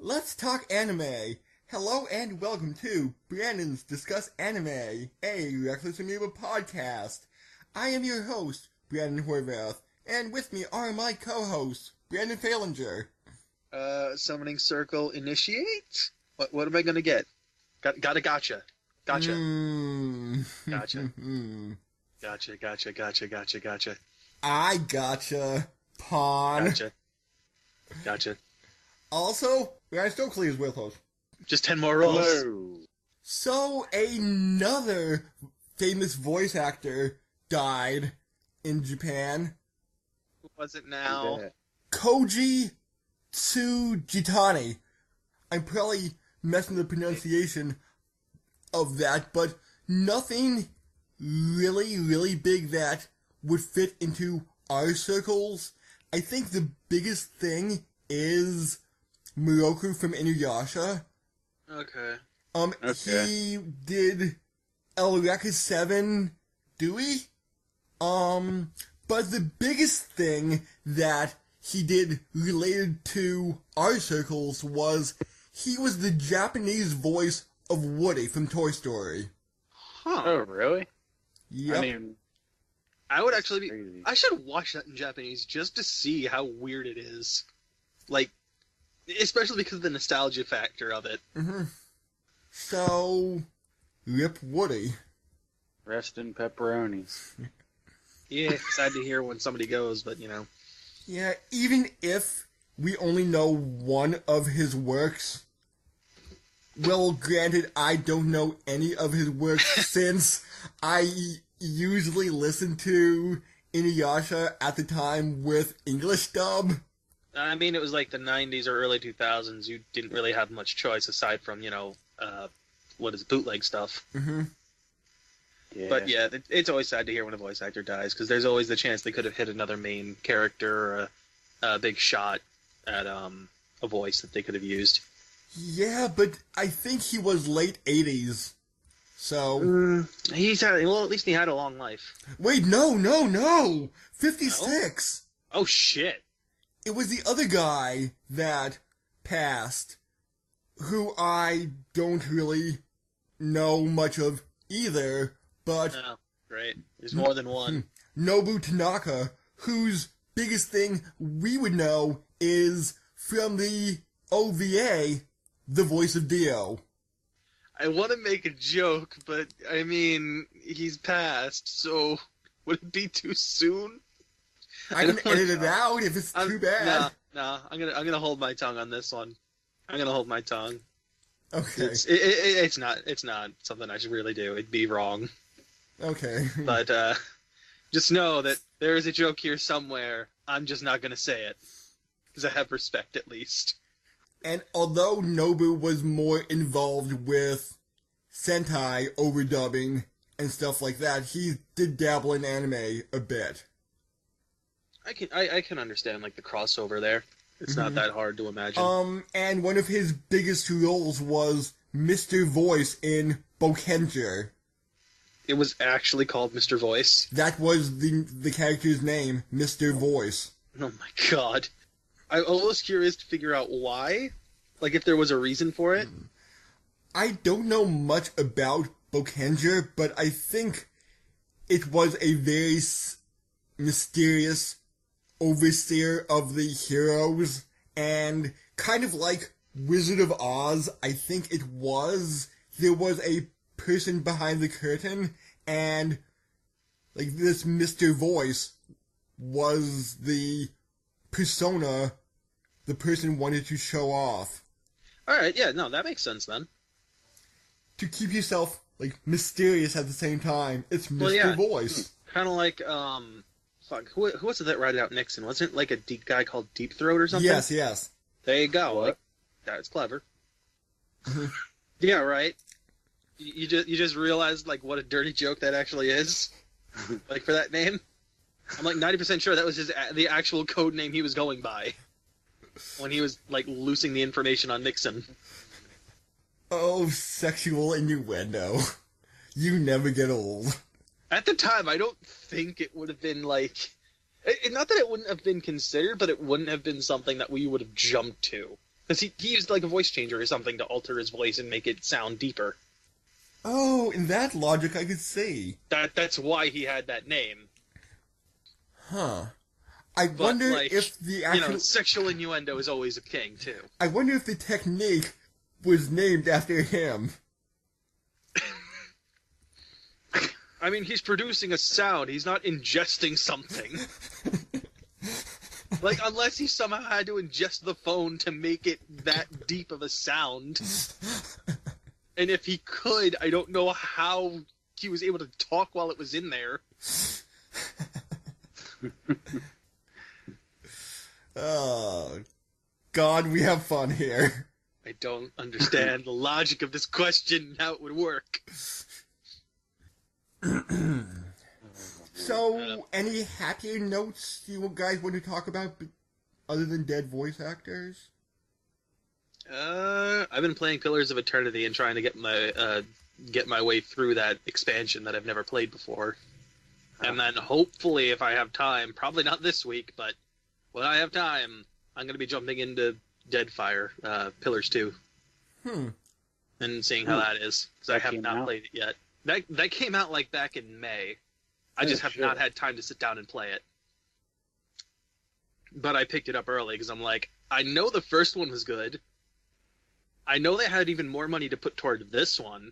Let's talk anime. Hello and welcome to Brandon's Discuss Anime, a Reckless Amoeba podcast. I am your host, Brandon Horvath, and with me are my co-hosts, Brandon Falinger. Summoning circle initiate? What am I gonna get? Got a gotcha. Gotcha. Gotcha. Gotcha. I gotcha. Pawn. Gotcha. Also, Ryan Stokely is with us. Just 10 more rolls. Hello. So, another famous voice actor died in Japan. Who was it now? Koji Tsujitani. I'm probably messing the pronunciation of that, but nothing really big that would fit into our circles. I think the biggest thing is Moroku from Inuyasha. Okay. He did Eureka 7 Dewey. But the biggest thing that he did related to our circles was he was the Japanese voice of Woody from Toy Story. Huh. Oh, really? Yep. I mean, I would actually be... crazy. I should watch that in Japanese just to see how weird it is. Like, especially because of the nostalgia factor of it. So, Rip Woody. Rest in pepperonis. Yeah, sad to hear when somebody goes, but you know. Yeah, even if we only know one of his works, well, granted, I don't know any of his works since I usually listened to Inuyasha at the time with English dub. I mean, it was like the 90s or early 2000s. You didn't really have much choice aside from, bootleg stuff. Yeah. But yeah, it's always sad to hear when a voice actor dies, because there's always the chance they could have hit another main character or a big shot at a voice that they could have used. Yeah, but I think he was late 80s. So... at least he had a long life. Wait, no! 56! Oh, shit. It was the other guy that passed, who I don't really know much of either, but Oh, great. There's more than one. Nobu Tanaka, whose biggest thing we would know is from the OVA, the voice of Dio. I want to make a joke, but, I mean, he's passed, so would it be too soon? I can edit it out if it's too bad. No, I'm gonna hold my tongue on this one. I'm gonna hold my tongue. Okay. It's not something I should really do. It'd be wrong. Okay. But just know that there is a joke here somewhere. I'm just not gonna say it because I have respect at least. And although Nobu was more involved with Sentai overdubbing and stuff like that, he did dabble in anime a bit. I can understand like the crossover there. It's not that hard to imagine. And one of his biggest roles was Mr. Voice in Bokenger. It was actually called Mr. Voice. That was the character's name, Mr. Voice. Oh my god. I'm almost curious to figure out why. Like if there was a reason for it. I don't know much about Bokenger, but I think it was a very mysterious overseer of the heroes, and kind of like Wizard of Oz, I think it was. There was a person behind the curtain, and like this Mr. Voice was the persona the person wanted to show off. Alright, yeah, no, that makes sense then. To keep yourself like mysterious at the same time, it's Mr. Well, yeah. Voice. Kind of like, who was it that ratted out Nixon? Wasn't it like a deep guy called Deep Throat or something? Yes. There you go. Like, that's clever. Yeah, right. You just realized like what a dirty joke that actually is. Like for that name, I'm like 90% sure that was the actual code name he was going by when he was like loosing the information on Nixon. Oh, sexual innuendo. You never get old. At the time, I don't think it would have been like... Not that it wouldn't have been considered, but it wouldn't have been something that we would have jumped to. Because he used like a voice changer or something to alter his voice and make it sound deeper. Oh, in that logic I could see. That's why he had that name. Huh. I But, wonder like, if the actual... sexual innuendo is always a king, too. I wonder if the technique was named after him. I mean, he's producing a sound. He's not ingesting something. Like, unless he somehow had to ingest the phone to make it that deep of a sound. And if he could, I don't know how he was able to talk while it was in there. Oh, God, we have fun here. I don't understand the logic of this question and how it would work. So, any happier notes you guys want to talk about other than dead voice actors? I've been playing Pillars of Eternity and trying to get my way through that expansion that I've never played before. And then hopefully, if I have time, probably not this week, but when I have time, I'm going to be jumping into Deadfire, Pillars 2. And seeing how that is, because I have not played it yet. That came out like back in May. I just have not had time to sit down and play it. But I picked it up early because I'm like, I know the first one was good. I know they had even more money to put toward this one.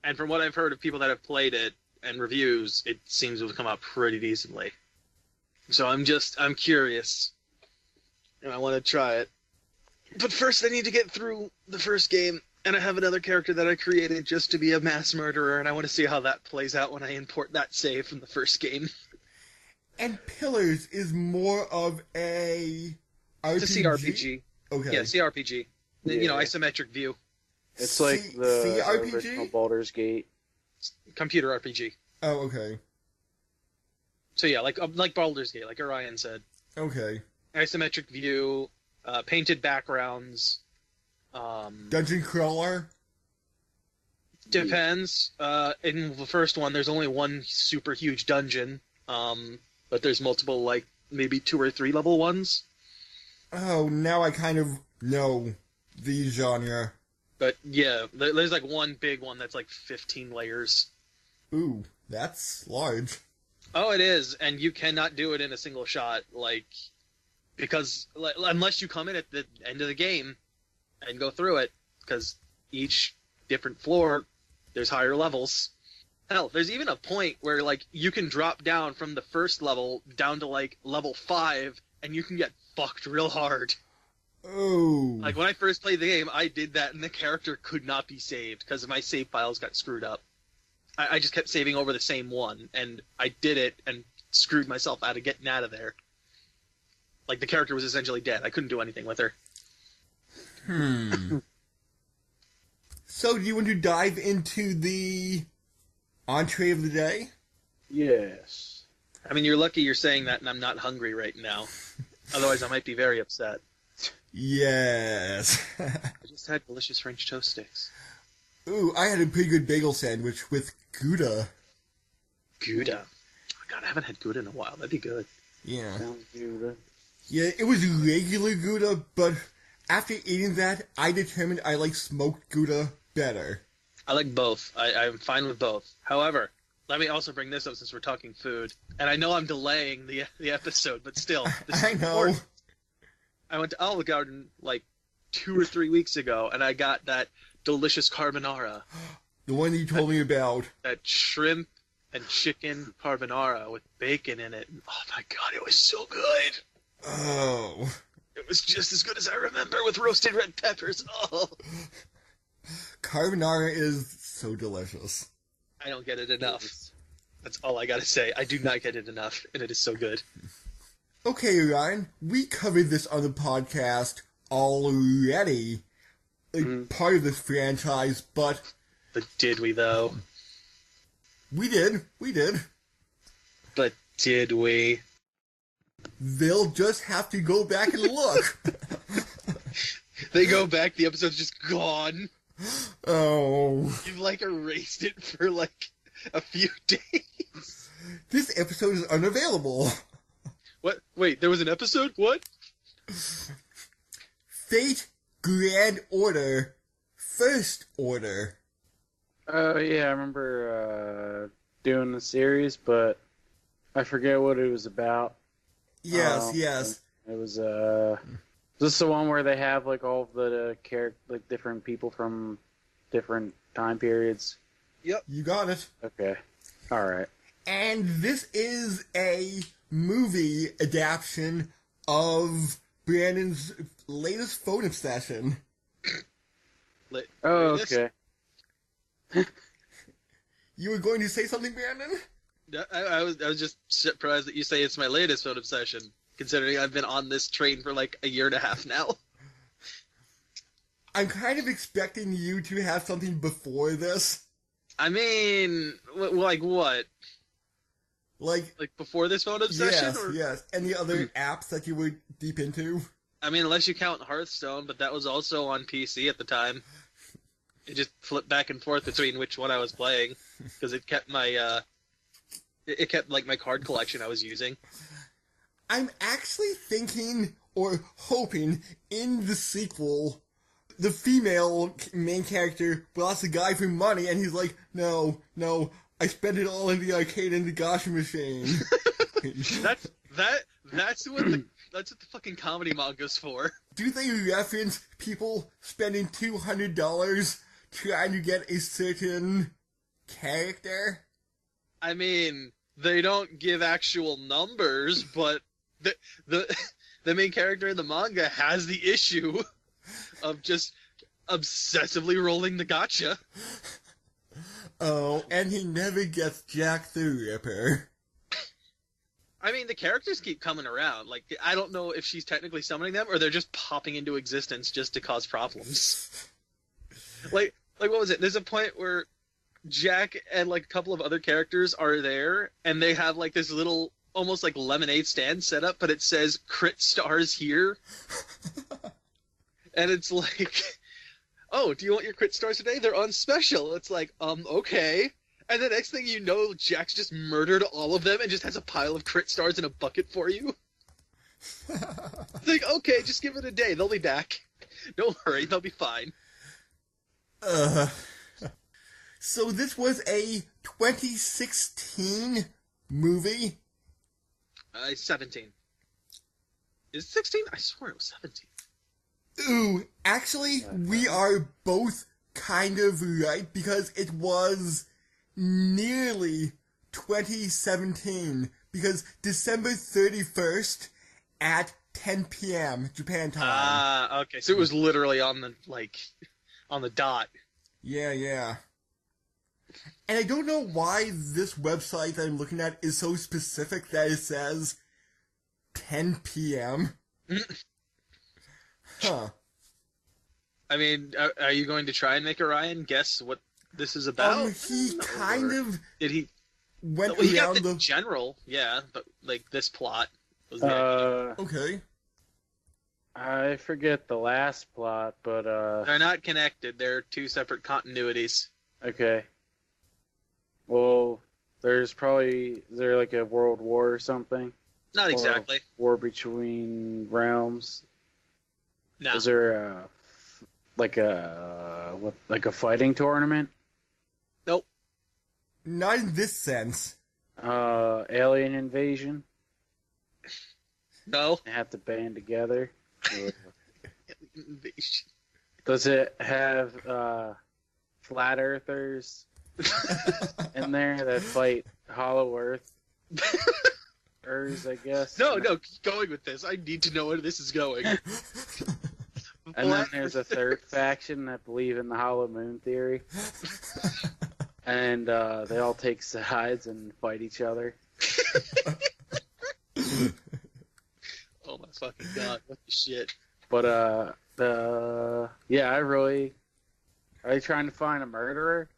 And from what I've heard of people that have played it and reviews, it seems to have come out pretty decently. So I'm curious. And I want to try it. But first I need to get through the first game. And I have another character that I created just to be a mass murderer, and I want to see how that plays out when I import that save from the first game. And Pillars is more of a RPG? It's a CRPG. Okay. Yeah, CRPG. Yeah. Isometric view. It's like the CRPG? original Baldur's Gate. Computer RPG. Oh, okay. So yeah, like Baldur's Gate, like Orion said. Okay. Isometric view, painted backgrounds. Dungeon crawler? Depends. In the first one, there's only one super huge dungeon, but there's multiple, like, maybe 2 or 3 level ones. Oh, now I kind of know the genre. But yeah, there's like one big one that's like 15 layers. Ooh, that's large. Oh, it is, and you cannot do it in a single shot, because unless you come in at the end of the game and go through it, because each different floor, there's higher levels. Hell, there's even a point where, like, you can drop down from the first level down to, like, level 5, and you can get fucked real hard. Oh. Like, when I first played the game, I did that, and the character could not be saved, because my save files got screwed up. I just kept saving over the same one, and I did it, and screwed myself out of getting out of there. Like, the character was essentially dead. I couldn't do anything with her. So, do you want to dive into the entree of the day? Yes. I mean, you're lucky you're saying that, and I'm not hungry right now. Otherwise, I might be very upset. Yes. I just had delicious French toast sticks. Ooh, I had a pretty good bagel sandwich with Gouda. Gouda. Oh, God, I haven't had Gouda in a while. That'd be good. Yeah. Sounds good. Yeah, it was regular Gouda, but after eating that, I determined I like smoked Gouda better. I like both. I'm fine with both. However, let me also bring this up since we're talking food. And I know I'm delaying the episode, but still. This I is know. important. I went to Olive Garden like 2 or 3 weeks ago, and I got that delicious carbonara. The one you told me about. That shrimp and chicken carbonara with bacon in it. Oh my God, it was so good. Oh. It was just as good as I remember with roasted red peppers. Oh. Carbonara is so delicious. I don't get it enough. That's all I gotta say. I do not get it enough, and it is so good. Okay, Ryan, we covered this on the podcast already. Like, part of this franchise, but... But did we, though? We did. But did we? They'll just have to go back and look. They go back, the episode's just gone. Oh. You've, like, erased it for, like, a few days. This episode is unavailable. What? Wait, there was an episode? What? Fate Grand Order, First Order. Oh, yeah, I remember doing the series, but I forget what it was about. Yes, yes. It was, is this the one where they have, like, all of the like, different people from different time periods? You got it. Okay. Alright. And this is a movie adaptation of Brandon's latest phone obsession. Oh, okay. You were going to say something, Brandon? I was just surprised that you say it's my latest phone obsession, considering I've been on this train for like a year and a half now. I'm kind of expecting you to have something before this. I mean, like what? Like before this phone obsession? yes, Or... yes. Any other apps that you were deep into? I mean, unless you count Hearthstone, but that was also on PC at the time. It just flipped back and forth between which one I was playing, because it kept my it kept like my card collection I was using. I'm actually thinking or hoping in the sequel, the female main character will ask the guy for money, and he's like, no, I spent it all in the arcade and the gacha machine. That's what the fucking comedy manga's for. Do they reference people spending $200 trying to get a certain character? I mean, they don't give actual numbers, but the main character in the manga has the issue of just obsessively rolling the gacha. Oh, and he never gets Jack the Ripper. I mean, the characters keep coming around. Like, I don't know if she's technically summoning them or they're just popping into existence just to cause problems. Like what was it? There's a point where Jack and like a couple of other characters are there, and they have like this little, almost like lemonade stand set up, but it says "Crit Stars here," and it's like, "Oh, do you want your crit stars today? They're on special." It's like, okay. And the next thing you know, Jack's just murdered all of them and just has a pile of crit stars in a bucket for you. It's like, okay, just give it a day. They'll be back. Don't worry, they'll be fine. So this was a 2016 movie? 17. Is it 16? I swear it was 17. Ooh, actually, we are both kind of right, because it was nearly 2017, because December 31st at 10 p.m. Japan time. Okay. So it was literally on the dot. Yeah. And I don't know why this website that I'm looking at is so specific that it says 10 p.m. Huh. I mean, are you going to try and make Orion guess what this is about? He kind of did he went he got around the the general, yeah, but like this plot was okay. I forget the last plot, but they're not connected. They're two separate continuities. okay. Well, is there like a world war or something? Not exactly. War between realms? No. Is there like a fighting tournament? Nope. Not in this sense. Alien invasion? No. They have to band together. Invasion. Does it have flat earthers in there that fight Hollow Earth? I guess. No, keep going with this. I need to know where this is going. And then there's a third faction that believe in the Hollow Moon theory. And they all take sides and fight each other. Oh my fucking god, what the shit. But yeah, are they trying to find a murderer?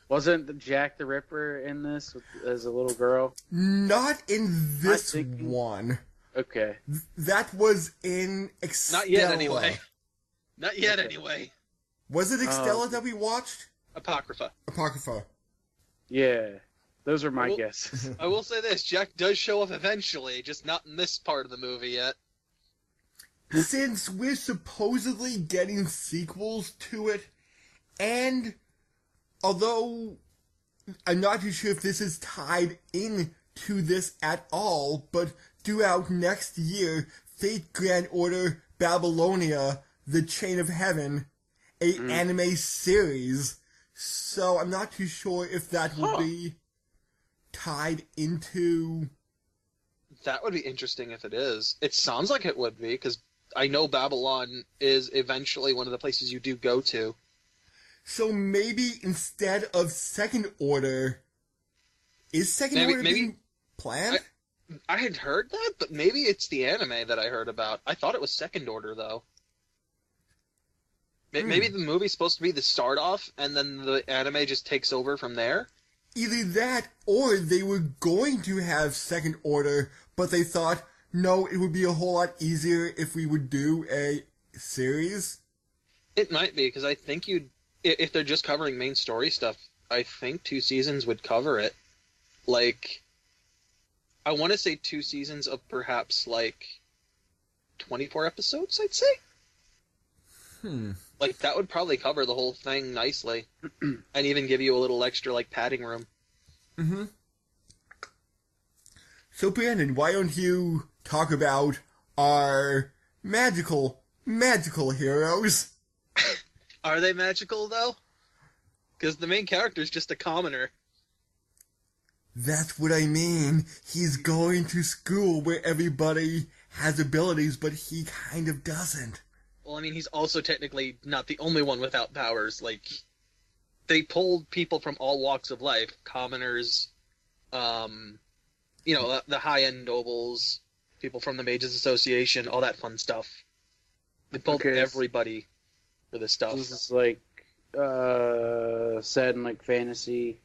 Wasn't Jack the Ripper in this as a little girl? Not in this one. Okay. That was in Extella. Not yet, anyway. Not yet, anyway. Was it Extella that we watched? Apocrypha. Apocrypha. Yeah. Those are my guesses. I will say this, Jack does show up eventually, just not in this part of the movie yet. since we're supposedly getting sequels to it, and although I'm not too sure if this is tied in to this at all, but due out next year, Fate Grand Order Babylonia, The Chain of Heaven, a anime series. So I'm not too sure if that will be tied into... That would be interesting if it is. It sounds like it would be, because I know Babylon is eventually one of the places you do go to. So maybe instead of Second Order, is Second Order being planned? I had heard that, but maybe it's the anime that I heard about. I thought it was Second Order, though. Maybe the movie's supposed to be the start off, and then the anime just takes over from there? Either that, or they were going to have Second Order, but they thought, no, it would be a whole lot easier if we would do a series. It might be, because I think if they're just covering main story stuff, I think 2 seasons would cover it. Like, I want to say 2 seasons of perhaps, 24 episodes, I'd say? Like, that would probably cover the whole thing nicely. And even give you a little extra, padding room. Mm-hmm. So, Brandon, why don't you talk about our magical heroes? Are they magical, though? Because the main character is just a commoner. That's what I mean. He's going to school where everybody has abilities, but he kind of doesn't. Well, I mean, he's also technically not the only one without powers. They pulled people from all walks of life. Commoners, the high-end nobles, people from the Mages Association, all that fun stuff. They pulled everybody for this stuff. This is set in fantasy,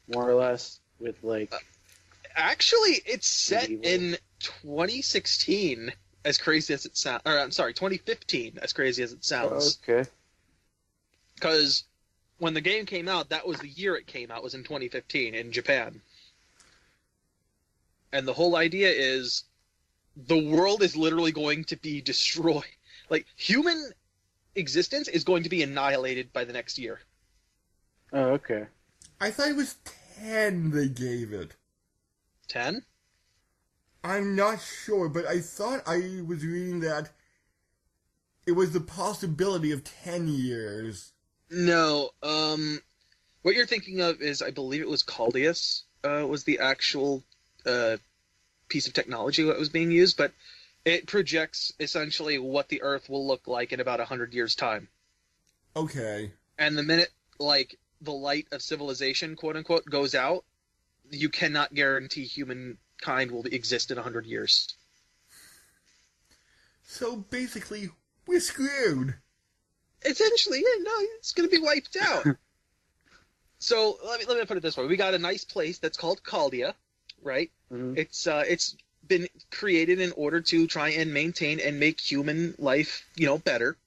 more or less, with Actually, it's set medieval. in 2016, as crazy as it sounds. Or, I'm sorry, 2015, as crazy as it sounds. Oh, okay. Because when the game came out, that was the year it came out, was in 2015 in Japan. And the whole idea is the world is literally going to be destroyed. Human existence is going to be annihilated by the next year. Oh, okay. I thought it was 10 they gave it. 10? I'm not sure, but I thought I was reading that it was the possibility of 10 years. No, what you're thinking of is, I believe it was Caldeus, was the actual, piece of technology that was being used, but it projects essentially what the Earth will look like in about 100 years' time. Okay. And the minute, the light of civilization, quote-unquote, goes out, you cannot guarantee humankind will exist in 100 years. So basically, we're screwed. Essentially, it's going to be wiped out. So let me put it this way: we got a nice place that's called Chaldea, right? Mm-hmm. It's been created in order to try and maintain and make human life, better.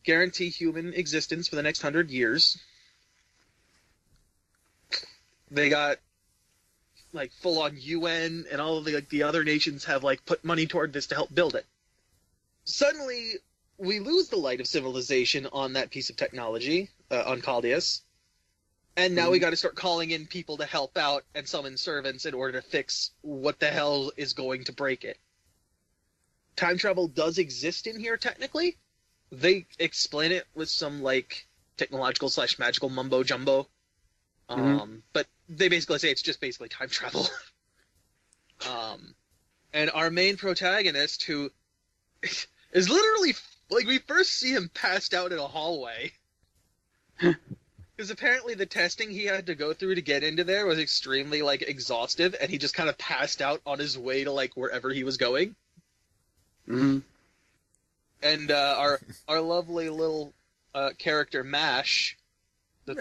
Guarantee human existence for the next 100 years. They got full on UN, and all of the other nations have put money toward this to help build it. Suddenly, we lose the light of civilization on that piece of technology, on Caldeus. And now we got to start calling in people to help out and summon servants in order to fix what the hell is going to break it. Time travel does exist in here, technically. They explain it with some, technological / magical mumbo-jumbo. But they basically say it's just basically time travel. And our main protagonist, who is literally... we first see him passed out in a hallway. Because apparently the testing he had to go through to get into there was extremely, exhaustive, and he just kind of passed out on his way to, wherever he was going. Mm-hmm. And our lovely little character, Mash, the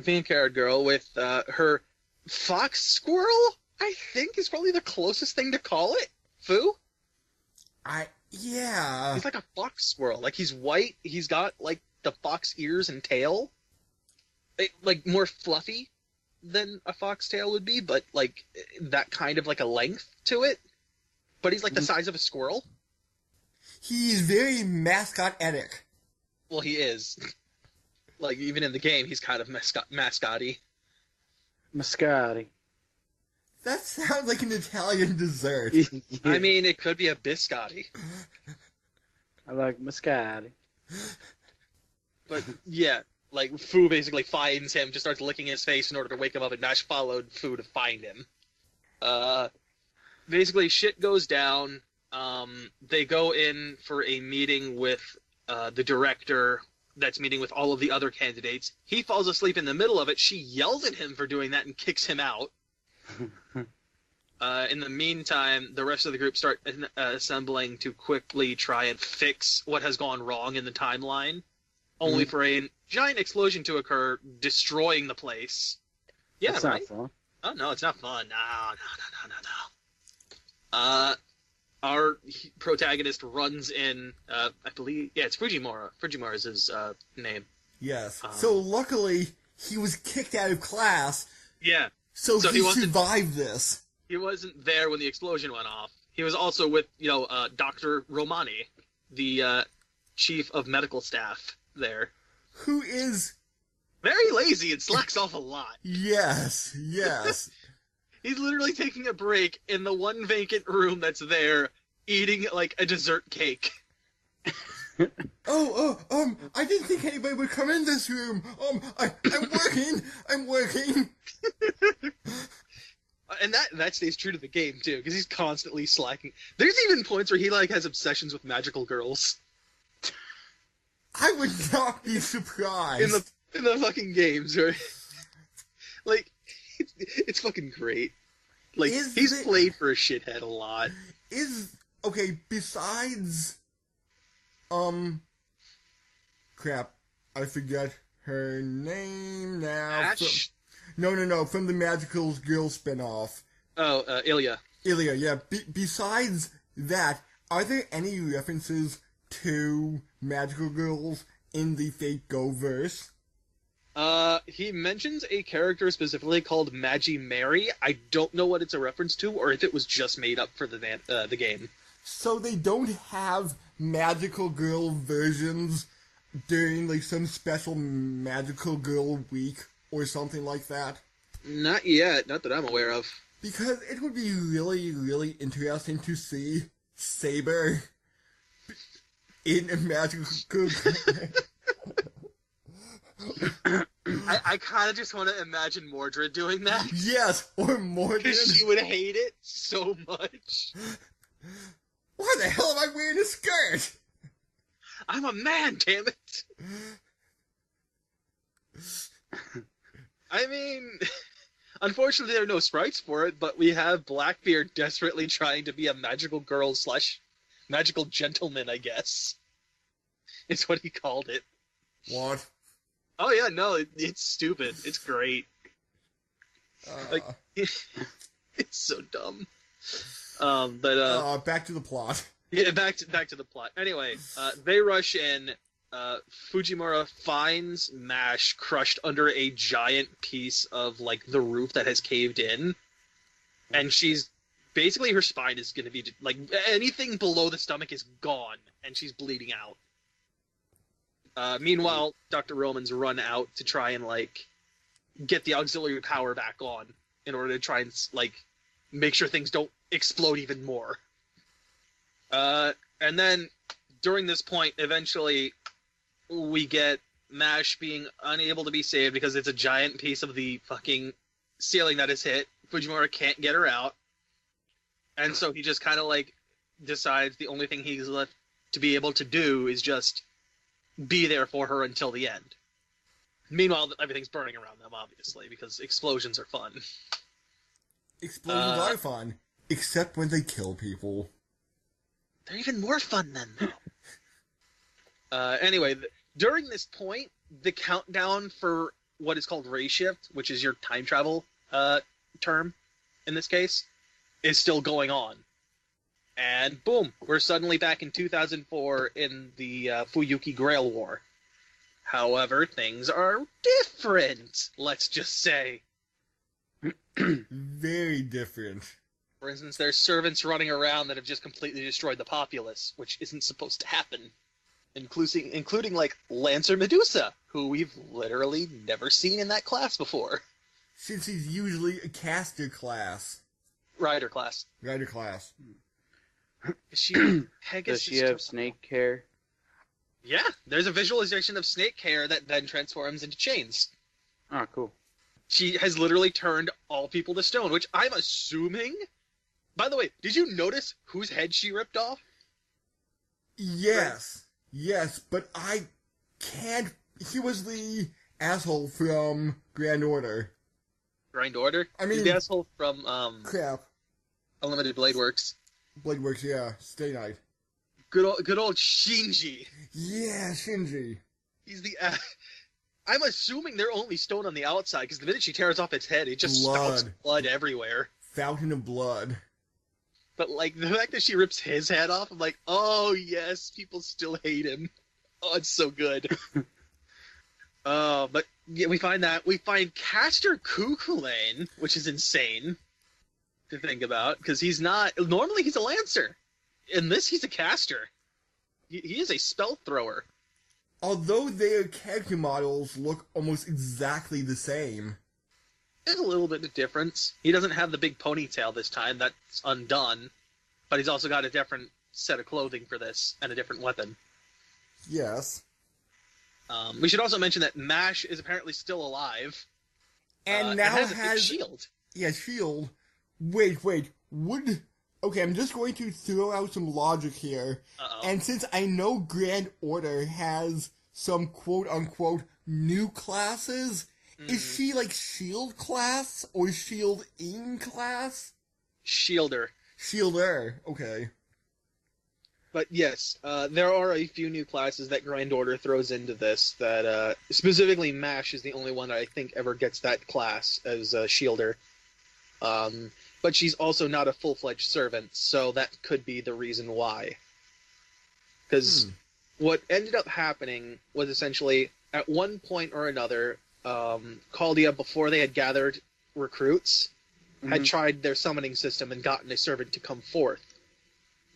pink-haired girl with her fox squirrel, I think is probably the closest thing to call it. Foo? Yeah. He's like a fox squirrel. He's white, he's got, the fox ears and tail. More fluffy than a fox tail would be, but, that kind of, a length to it. but he's like the size of a squirrel. He's very mascot-etic. Well, he is. Like, even in the game, he's kind of mascot-y. Mascotti. That sounds like an Italian dessert. I mean, it could be a biscotti. I like Mascotti. But, yeah, like, Fu basically finds him, just starts licking his face in order to wake him up, and Mash followed Fu to find him. Basically, shit goes down. They go in for a meeting with the director that's meeting with all of the other candidates. He falls asleep in the middle of it. She yells at him for doing that and kicks him out. In the meantime, the rest of the group start assembling to quickly try and fix what has gone wrong in the timeline, only for a giant explosion to occur, destroying the place. Yeah, That's right? not fun. Oh, no, it's not fun. No. Our protagonist runs in, I believe, it's Fujimura. Fujimura is his name. Yes. So luckily, he was kicked out of class, Yeah. so he wasn't- survived this. He wasn't there when the explosion went off. He was also with, Dr. Romani, the chief of medical staff there. Who is... Very lazy and slacks off a lot. Yes. He's literally taking a break in the one vacant room that's there, eating, like, a dessert cake. I didn't think anybody would come in this room. I'm working. And that stays true to the game, too, because he's constantly slacking. There's even points where he, like, has obsessions with magical girls. I would not be surprised. In the fucking games, right? Like, it's fucking great. Like, he's played for a shithead a lot. Besides, crap, I forget her name now. Ash? No, from the Magical Girl spinoff. Oh, Ilya. Ilya, yeah. Besides that, are there any references to magical girls in the Fate Go verse? He mentions a character specifically called Magi Mary. I don't know what it's a reference to, or if it was just made up for the game. So they don't have magical girl versions during, like, some special magical girl week or something like that? Not yet, not that I'm aware of. Because it would be really, really interesting to see Saber in a magical girl. I kind of just want to imagine Mordred doing that. Yes, or Mordred. Because she would hate it so much. Why the hell am I wearing a skirt? I'm a man, damn it. I mean, unfortunately there are no sprites for it, but we have Blackbeard desperately trying to be a magical girl / magical gentleman, I guess. It's what he called it. What? Oh yeah, no, it's stupid. It's great. Like, it's so dumb. Back to the plot. Yeah, back to the plot. Anyway, they rush in. Fujimura finds Mash crushed under a giant piece of, like, the roof that has caved in, and she's basically, her spine is going to be, like, anything below the stomach is gone, and she's bleeding out. Meanwhile, Dr. Roman's run out to try and, like, get the auxiliary power back on in order to try and, like, make sure things don't explode even more. And then, during this point, eventually, we get Mash being unable to be saved because it's a giant piece of the fucking ceiling that is hit. Fujimura can't get her out. And so he just kind of, like, decides the only thing he's left to be able to do is just be there for her until the end. Meanwhile, everything's burning around them, obviously, because explosions are fun. Explosions are fun. Except when they kill people. They're even more fun then, though. Anyway, during this point, the countdown for what is called Ray Shift, which is your time travel term in this case, is still going on. And boom, we're suddenly back in 2004 in the Fuyuki Grail War. However, things are different, let's just say. Very different. For instance, there's servants running around that have just completely destroyed the populace, which isn't supposed to happen. Including like Lancer Medusa, who we've literally never seen in that class before. Since he's usually a caster class. Rider class. Rider class. Is she Does Pegasus? she have snake hair? Yeah, there's a visualization of snake hair that then transforms into chains. Oh, cool. She has literally turned all people to stone, which I'm assuming... By the way, did you notice whose head she ripped off? Yes. Yes, but I can't... He was the asshole from Grand Order. Grand Order? I mean... He's the asshole from, Crap. Unlimited Blade Works. Blade Works, yeah. Stay Night. Good old Shinji. Yeah, Shinji. He's the... I'm assuming they're only stone on the outside, because the minute she tears off its head, it just spouts blood everywhere. Fountain of blood. But, like, the fact that she rips his head off, I'm like, oh, yes, people still hate him. Oh, it's so good. But, yeah, we find Caster Cuchulainn, which is insane to think about, because he's not... Normally, he's a Lancer. In this, he's a caster. He is a spell thrower. Although their character models look almost exactly the same. There's a little bit of difference. He doesn't have the big ponytail this time. That's undone. But he's also got a different set of clothing for this, and a different weapon. Yes. We should also mention that MASH is apparently still alive. And now has a big has... shield. Yeah, shield. Wait. Would... Okay, I'm just going to throw out some logic here. Uh-oh. And since I know Grand Order has some quote-unquote new classes, is she like Shield class or Shield-ing class? Shielder. Shielder, okay. But yes, there are a few new classes that Grand Order throws into this. That specifically MASH is the only one that I think ever gets that class as a Shielder. But she's also not a full-fledged servant, so that could be the reason why. Because what ended up happening was essentially, at one point or another, Caldia, before they had gathered recruits, had tried their summoning system and gotten a servant to come forth.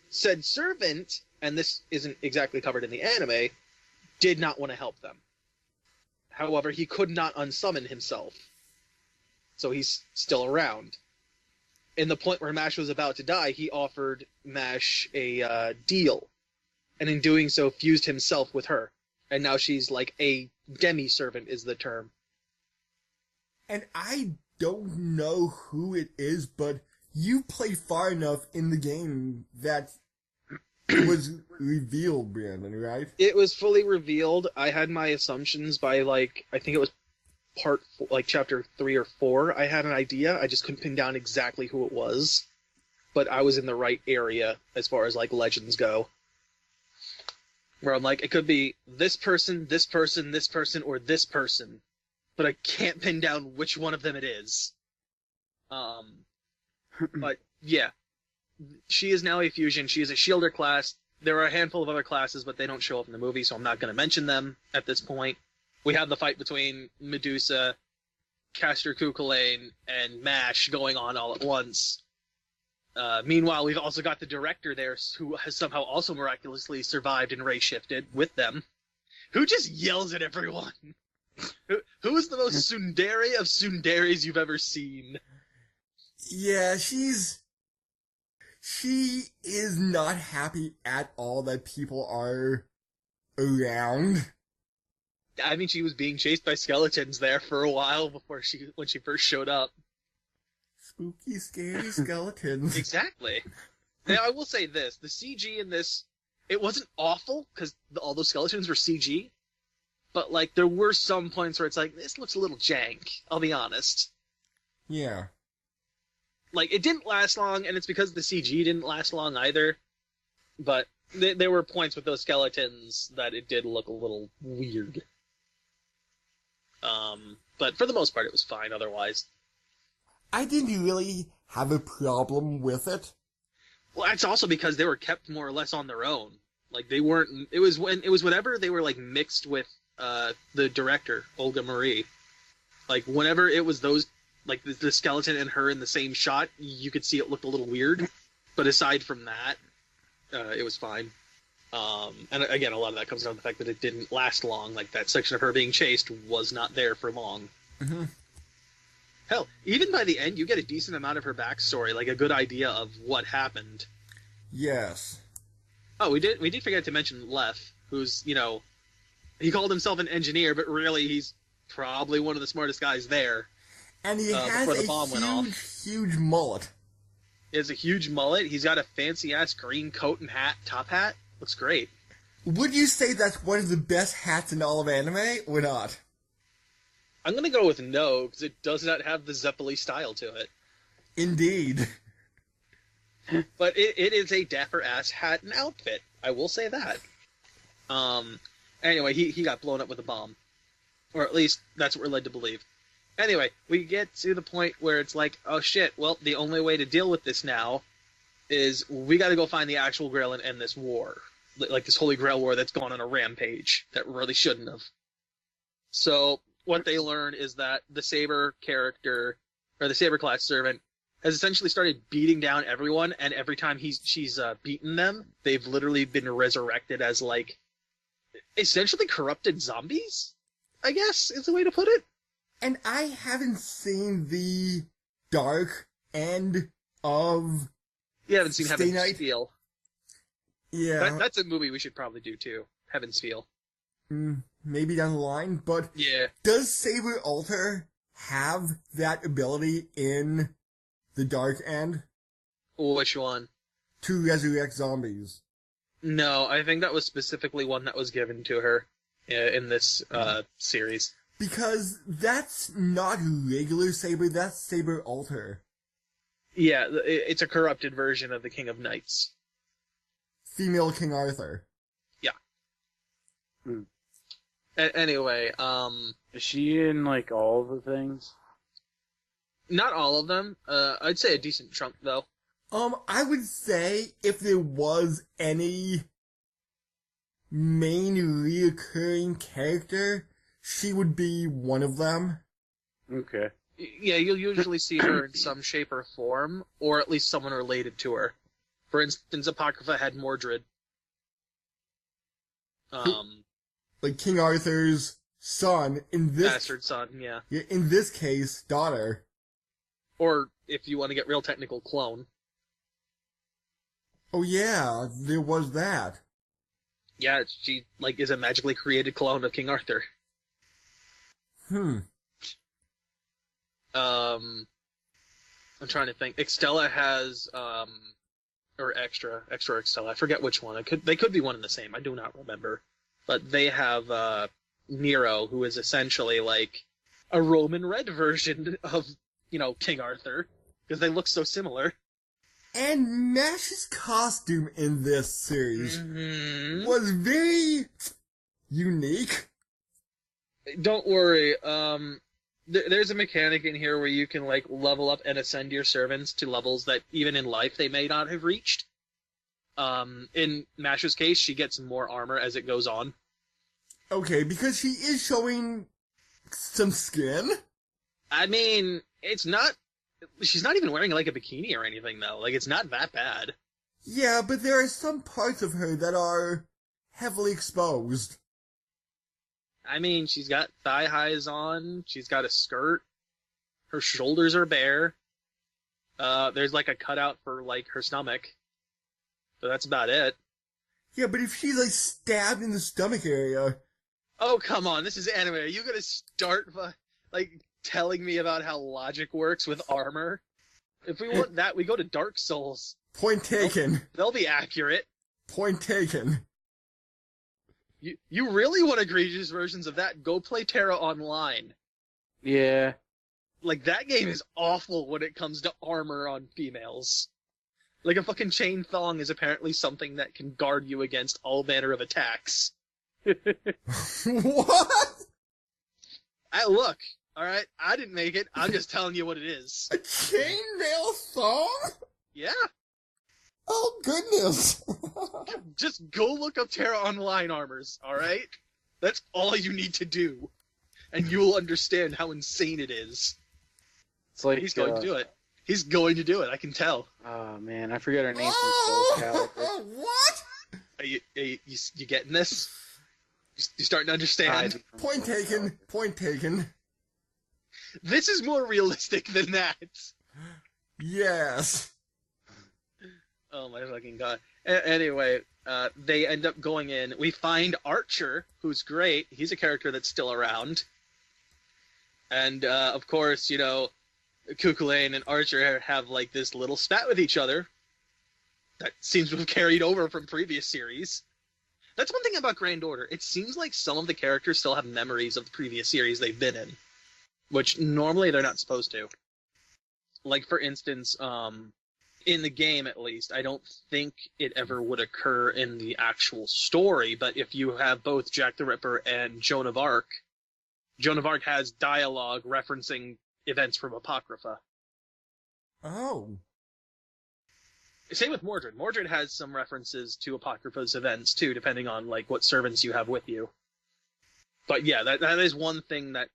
Said servant, and this isn't exactly covered in the anime, did not want to help them. However, he could not unsummon himself. So he's still around. In the point where MASH was about to die, he offered MASH a deal. And in doing so, fused himself with her. And now she's like a demi-servant is the term. And I don't know who it is, but you played far enough in the game that it was revealed, Brandon, right? It was fully revealed. I had my assumptions by, like, I think it was chapter 3 or 4. I had an idea. I just couldn't pin down exactly who it was. But I was in the right area as far as, like, legends go. Where I'm like, it could be this person, this person, this person, or this person. But I can't pin down which one of them it is. But, yeah. She is now a fusion. She is a Shielder class. There are a handful of other classes, but they don't show up in the movie, so I'm not going to mention them at this point. We have the fight between Medusa, Caster Cuchulainn, and MASH going on all at once. Meanwhile, we've also got the director there, who has somehow also miraculously survived and ray-shifted with them, who just yells at everyone. Who is the most tsundere of tsunderes you've ever seen? Yeah, she is not happy at all that people are around. I mean, she was being chased by skeletons there for a while when she first showed up. Spooky, scary skeletons. Exactly. Now, I will say this. The CG in this, it wasn't awful, because all those skeletons were CG. But, like, there were some points where it's like, this looks a little jank, I'll be honest. Yeah. Like, it didn't last long, and it's because the CG didn't last long either. But there were points with those skeletons that it did look a little weird. But for the most part, it was fine otherwise. I didn't really have a problem with it. Well, that's also because they were kept more or less on their own. Like, they weren't... It was whenever they were, like, mixed with the director, Olga Marie. Like, whenever it was those like the skeleton and her in the same shot, you could see it looked a little weird. But aside from that, it was fine. And again, a lot of that comes down to the fact that it didn't last long. Like, that section of her being chased was not there for long. Mm-hmm. Hell, even by the end, you get a decent amount of her backstory, like a good idea of what happened. Yes. Oh, we did forget to mention Leth, who's, he called himself an engineer, but really he's probably one of the smartest guys there. And he has before the bomb went off. Huge mullet. He has a huge mullet. He's got a fancy-ass green coat and top hat. Looks great. Would you say that's one of the best hats in all of anime, or not? I'm going to go with no, because it does not have the Zeppeli style to it. Indeed. But it is a dapper-ass hat and outfit. I will say that. Anyway, he got blown up with a bomb. Or at least, that's what we're led to believe. Anyway, we get to the point where it's like, oh shit, well, the only way to deal with this now is we gotta go find the actual Grail and end this war. Like this Holy Grail war that's gone on a rampage that really shouldn't have. So, what they learn is that the Saber character, or the Saber class servant, has essentially started beating down everyone, and every time she's beaten them, they've literally been resurrected as, like, essentially corrupted zombies, I guess, is the way to put it. And I haven't seen the dark end of... You haven't seen Stay Heaven's Night? Feel. Yeah. That's a movie we should probably do, too. Heaven's Feel. Maybe down the line, but... Yeah. Does Saber Alter have that ability in the dark end? Which one? To resurrect zombies. No, I think that was specifically one that was given to her in this series. Because that's not regular Saber, that's Saber Alter. Yeah, it's a corrupted version of the King of Knights. Female King Arthur. Yeah. Hmm. Anyway, Is she in, like, all the things? not all of them. I'd say a decent chunk, though. I would say if there was any main reoccurring character, she would be one of them. Okay. Yeah, you'll usually see her in some shape or form, or at least someone related to her. For instance, Apocrypha had Mordred. Like King Arthur's son, in this... Bastard son, yeah. In this case, daughter. Or, if you want to get real technical, clone. Oh yeah, there was that. Yeah, she, is a magically created clone of King Arthur. I'm trying to think. Extella has, or Extra Extella. I forget which one. They could be one and the same. I do not remember. But they have, Nero, who is essentially, a Roman Red version of, King Arthur. Because they look so similar. And Mash's costume in this series was very unique. Don't worry, there's a mechanic in here where you can, level up and ascend your servants to levels that even in life they may not have reached. In Masha's case, she gets more armor as it goes on. Okay, because she is showing some skin. I mean, she's not even wearing, a bikini or anything, though. It's not that bad. Yeah, but there are some parts of her that are heavily exposed. I mean, she's got thigh highs on, she's got a skirt, her shoulders are bare, there's, a cutout for, her stomach. So that's about it. Yeah, but if she's, stabbed in the stomach area... Oh, come on, this is anime. Are you gonna start by, telling me about how logic works with armor? If we want that, we go to Dark Souls. Point taken. They'll be accurate. Point taken. You really want egregious versions of that? Go play Terra Online. Yeah. That game is awful when it comes to armor on females. A fucking chain thong is apparently something that can guard you against all manner of attacks. What? Look, alright, I didn't make it, I'm just telling you what it is. A chainmail thong? Yeah. Oh, goodness. Just go look up Terra Online armors, alright? That's all you need to do. And you'll understand how insane it is. It's like He's going to do it. He's going to do it. I can tell. Oh man, I forget her name from Soul Calibur. What? Are you getting this? You starting to understand? Point taken. Point taken. This is more realistic than that. Yes. Oh my fucking god. Anyway, they end up going in. We find Archer, who's great. He's a character that's still around. And, of course, you know, Cuchulainn and Archer have, like, this little spat with each other that seems to have carried over from previous series. That's one thing about Grand Order. It seems like some of the characters still have memories of the previous series they've been in, which normally they're not supposed to. Like, for instance, in the game, at least, I don't think it ever would occur in the actual story, but if you have both Jack the Ripper and Joan of Arc has dialogue referencing events from Apocrypha. Oh. Same with Mordred. Mordred has some references to Apocrypha's events, too, depending on, like, what servants you have with you. But yeah, that is one thing that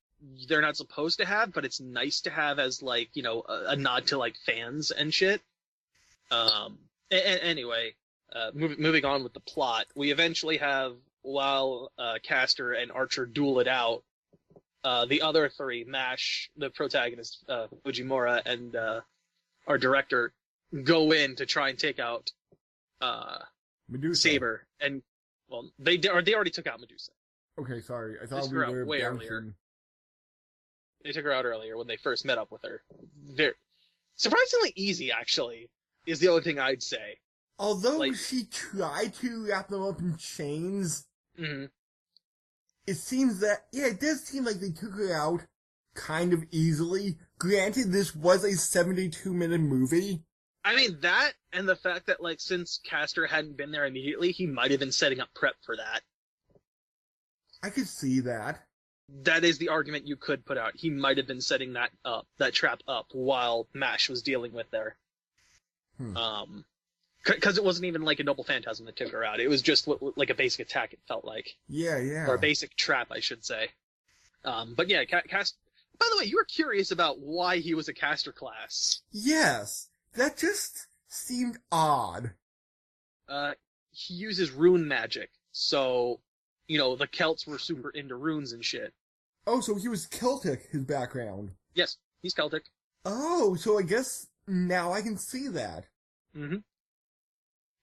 they're not supposed to have, but it's nice to have as, like, you know, a nod to, like, fans and shit. Anyway, moving on with the plot, we eventually have, while Castor and Archer duel it out, the other three, Mash, the protagonist, Fujimura, and our director, go in to try and take out Medusa. Saber. And, well, they already took out Medusa. Okay, sorry. I thought Took we her out were way bouncing. earlier. They took her out earlier when they first met up with her. Surprisingly easy, actually, is the only thing I'd say. Although Like- she tried to wrap them up in chains, Mm-hmm. it seems that, yeah, it does seem like they took her out kind of easily. Granted, this was a 72-minute movie. I mean, that, and the fact that, like, since Castor hadn't been there immediately, he might have been setting up prep for that. I could see that. That is the argument you could put out. He might have been setting that trap up while Mash was dealing with there. Because it wasn't even like a noble phantasm that took her out. It was just like a basic attack, it felt like. Yeah. Or a basic trap, I should say. But yeah, Castor... By the way, you were curious about why he was a caster class. Yes. That just seemed odd. He uses rune magic, so, you know, the Celts were super into runes and shit. Oh, so he was Celtic, his background. Yes, he's Celtic. Oh, so I guess now I can see that. Mm-hmm.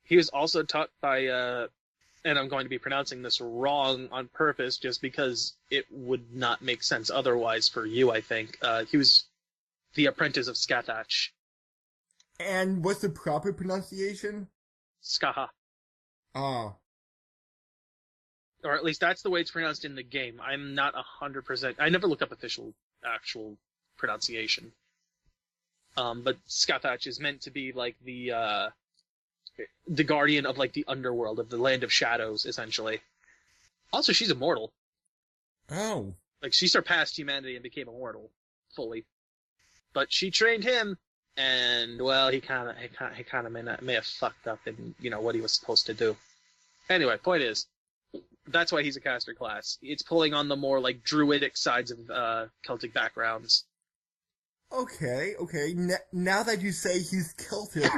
He was also taught by, and I'm going to be pronouncing this wrong on purpose just because it would not make sense otherwise for you, I think. He was the apprentice of Scathach. And what's the proper pronunciation? Skaha. Ah. Or at least that's the way it's pronounced in the game. I'm not 100%... I never looked up actual pronunciation. But Scathach is meant to be like the guardian of like the underworld, of the land of shadows, essentially. Also, she's immortal. Oh. Like, she surpassed humanity and became immortal, fully. But she trained him, and, well, he kind of may have fucked up in, you know, what he was supposed to do. Anyway, point is, that's why he's a caster class. It's pulling on the more, like, druidic sides of Celtic backgrounds. Okay. Now that you say he's Celtic,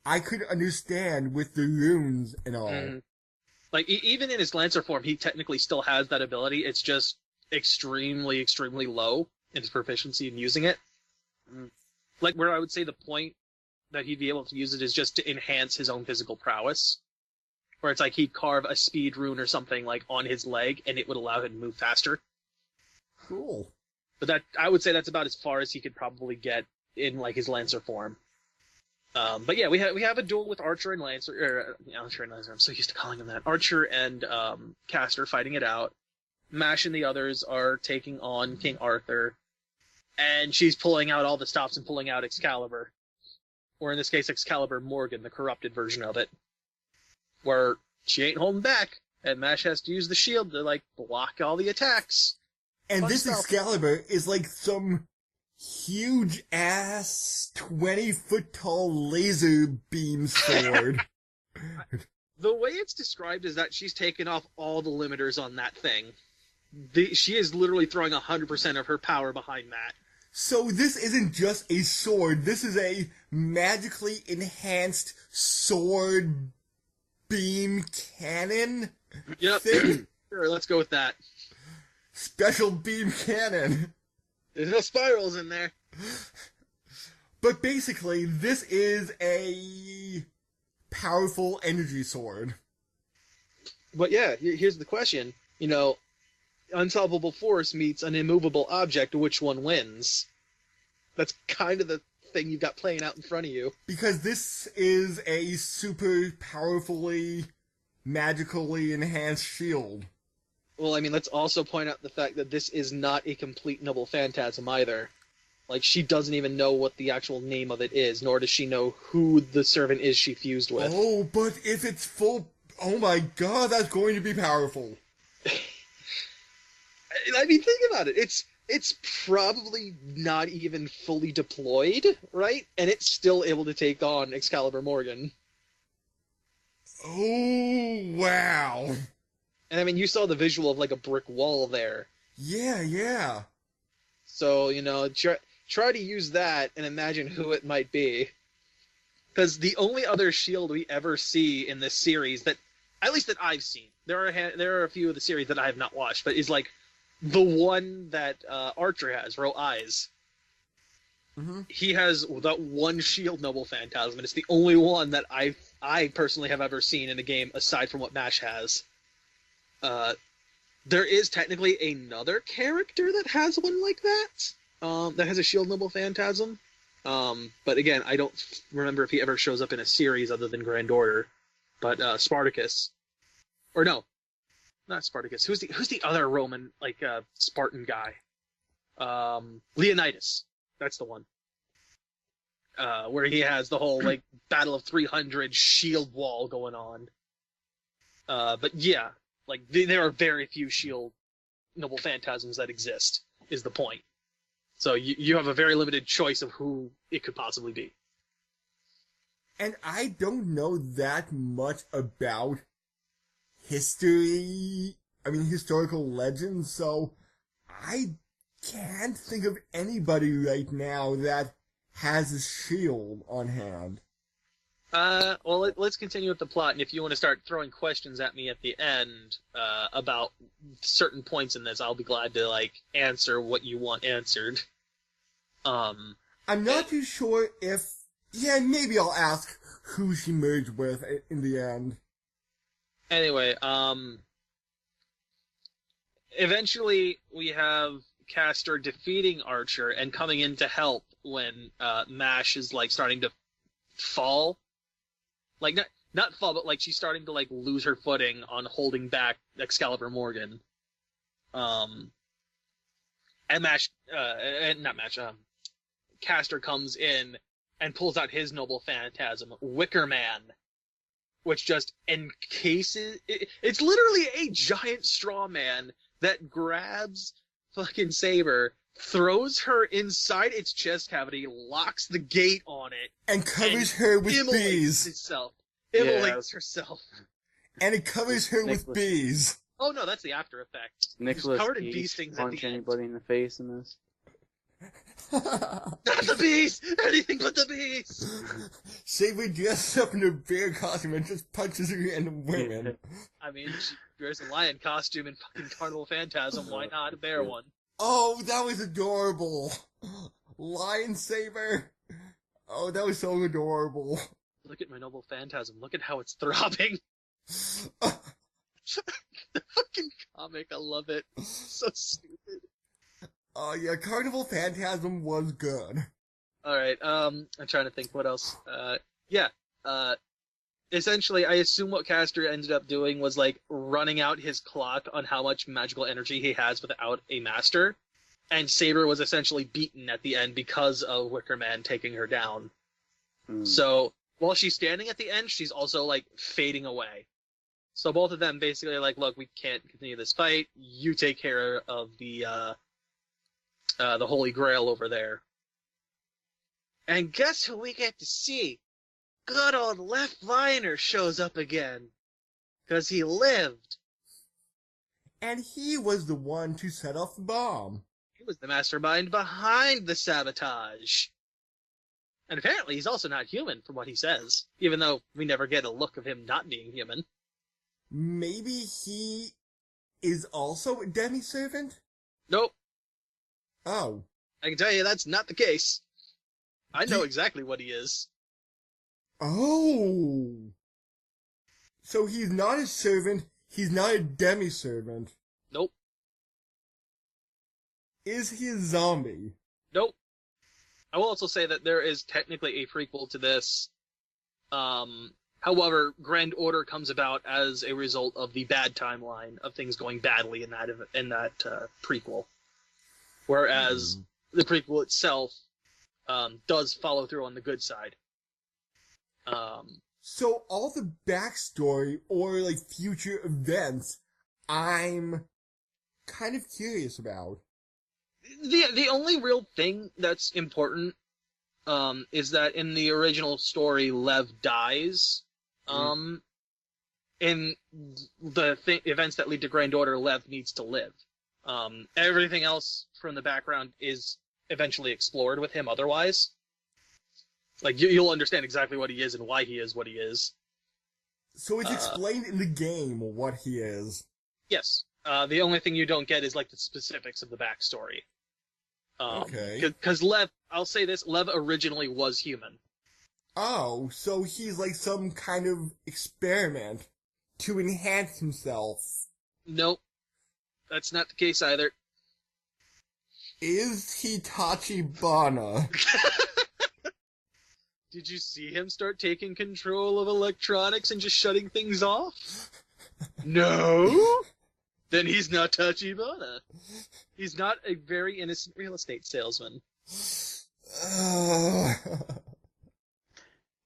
I could understand with the runes and all. Mm. Like, even in his Lancer form, he technically still has that ability. It's just extremely, extremely low in his proficiency in using it. Mm. Like, where I would say the point that he'd be able to use it is just to enhance his own physical prowess. Where it's like he'd carve a speed rune or something, like, on his leg, and it would allow him to move faster. Cool. But that, I would say that's about as far as he could probably get in, like, his Lancer form. But yeah, we have a duel with Archer and Lancer, Archer and Lancer, I'm so used to calling him that. Archer and Castor fighting it out. Mash and the others are taking on King Arthur. And she's pulling out all the stops and pulling out Excalibur. Or in this case, Excalibur Morgan, the corrupted version of it. Where she ain't holding back, and Mash has to use the shield to, like, block all the attacks. And Fun this stuff. Excalibur is like some huge-ass, 20-foot-tall laser beam sword. The way it's described is that she's taken off all the limiters on that thing. She is literally throwing 100% of her power behind that. So this isn't just a sword, this is a magically enhanced sword beam cannon Yep. thing? Sure, let's go with that. Special beam cannon. There's no spirals in there. But basically, this is a powerful energy sword. But yeah, here's the question. You know, unsolvable force meets an immovable object, which one wins? That's kind of the thing you've got playing out in front of you. Because this is a super powerfully, magically enhanced shield. Well, I mean, let's also point out the fact that this is not a complete Noble Phantasm either. Like, she doesn't even know what the actual name of it is, nor does she know who the servant is she fused with. Oh, but if it's full... Oh my god, that's going to be powerful. I mean, think about it. It's probably not even fully deployed, right? And it's still able to take on Excalibur Morgan. Oh, wow. And I mean, you saw the visual of, like, a brick wall there. Yeah. So, you know, try to use that and imagine who it might be. Because the only other shield we ever see in this series that, at least that I've seen, there are a few of the series that I have not watched, but is like the one that Archer has, Ro Eyes. Mm-hmm. He has that one shield Noble Phantasm, and it's the only one that I personally have ever seen in a game aside from what MASH has. There is technically another character that has one like that, that has a shield Noble Phantasm. But again, I don't remember if he ever shows up in a series other than Grand Order. But Spartacus, or no, not Spartacus. Who's the other Roman Spartan guy? Leonidas. That's the one. Where he has the whole like Battle of 300 shield wall going on. But yeah, like there are very few shield Noble Phantasms that exist. Is the point. So you have a very limited choice of who it could possibly be. And I don't know that much about historical legends, so I can't think of anybody right now that has a shield on hand. Well, let's continue with the plot, and if you want to start throwing questions at me at the end about certain points in this, I'll be glad to answer what you want answered. I'm not too sure if... Yeah, maybe I'll ask who she merged with in the end. Anyway, eventually we have Castor defeating Archer and coming in to help when MASH is starting to fall. Not fall, but she's starting to lose her footing on holding back Excalibur Morgan. And Castor comes in and pulls out his Noble Phantasm, Wicker Man, which just encases... It's literally a giant straw man that grabs fucking Saber, throws her inside its chest cavity, locks the gate on it, and covers her with bees. Immolates herself. And it covers her with bees. Oh no, that's the after effect. Nicholas covered in bee Cage stings at punch the end. anybody in the face in this? Not the bees! Anything but the bees! Saber dresses up in a bear costume and just punches random women. I mean, she wears a lion costume and fucking Carnival Phantasm. Why not a bear one? Oh, that was adorable. Lion Saber. Oh, that was so adorable. Look at my Noble Phantasm. Look at how it's throbbing. The fucking comic, I love it. So stupid. Oh, yeah, Carnival Phantasm was good. Alright, I'm trying to think what else. Essentially, I assume what Castor ended up doing was, running out his clock on how much magical energy he has without a master, and Saber was essentially beaten at the end because of Wicker Man taking her down. So, while she's standing at the end, she's also, fading away. So both of them basically are look, we can't continue this fight, you take care of the Holy Grail over there. And guess who we get to see? Good old Left Liner shows up again. 'Cause he lived. And he was the one to set off the bomb. He was the mastermind behind the sabotage. And apparently he's also not human, from what he says, even though we never get a look of him not being human. Maybe he is also a demi-servant? Nope. Oh. I can tell you that's not the case. I know exactly what he is. Oh. So he's not a servant, he's not a demi-servant. Nope. Is he a zombie? Nope. I will also say that there is technically a prequel to this. However, Grand Order comes about as a result of the bad timeline of things going badly in that prequel. Whereas the prequel itself does follow through on the good side. So all the backstory or like future events, I'm kind of curious about. The only real thing that's important is that in the original story, Lev dies. In the events that lead to Grand Order, Lev needs to live. Everything else from the background is eventually explored with him otherwise. Like, you'll understand exactly what he is and why he is what he is. So it's explained in the game what he is. Yes. The only thing you don't get is, like, the specifics of the backstory. Okay. Because Lev, I'll say this, Lev originally was human. Oh, so he's like some kind of experiment to enhance himself. Nope. That's not the case either. Is he Tachibana? Did you see him start taking control of electronics and just shutting things off? No? Then he's not Tachibana. He's not a very innocent real estate salesman.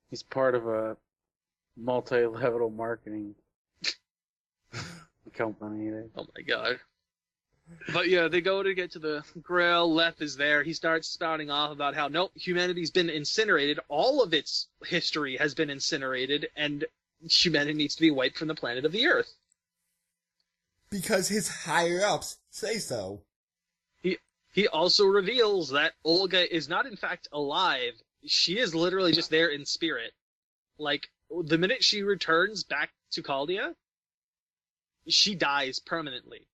He's part of a multi-level marketing company. Oh my god. But yeah, they go to get to the Grail. Lev is there. He starts spouting off about how, nope, humanity's been incinerated. All of its history has been incinerated, and humanity needs to be wiped from the planet of the Earth. Because his higher-ups say so. He also reveals that Olga is not in fact alive. She is literally just there in spirit. Like, the minute she returns back to Chaldea, she dies permanently.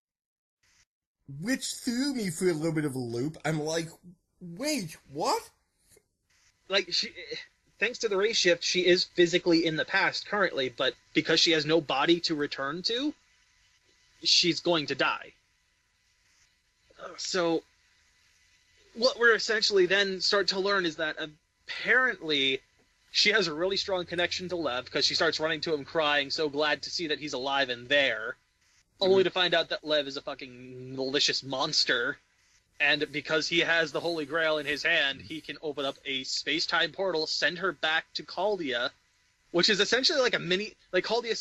Which threw me for a little bit of a loop. I'm like, wait, what? Like, thanks to the race shift, she is physically in the past currently, but because she has no body to return to, she's going to die. So, what we're essentially then start to learn is that apparently she has a really strong connection to Lev, because she starts running to him crying, so glad to see that he's alive and there, only to find out that Lev is a fucking malicious monster, and because he has the Holy Grail in his hand, he can open up a space-time portal, send her back to Chaldea, which is essentially like a mini, like Chaldea,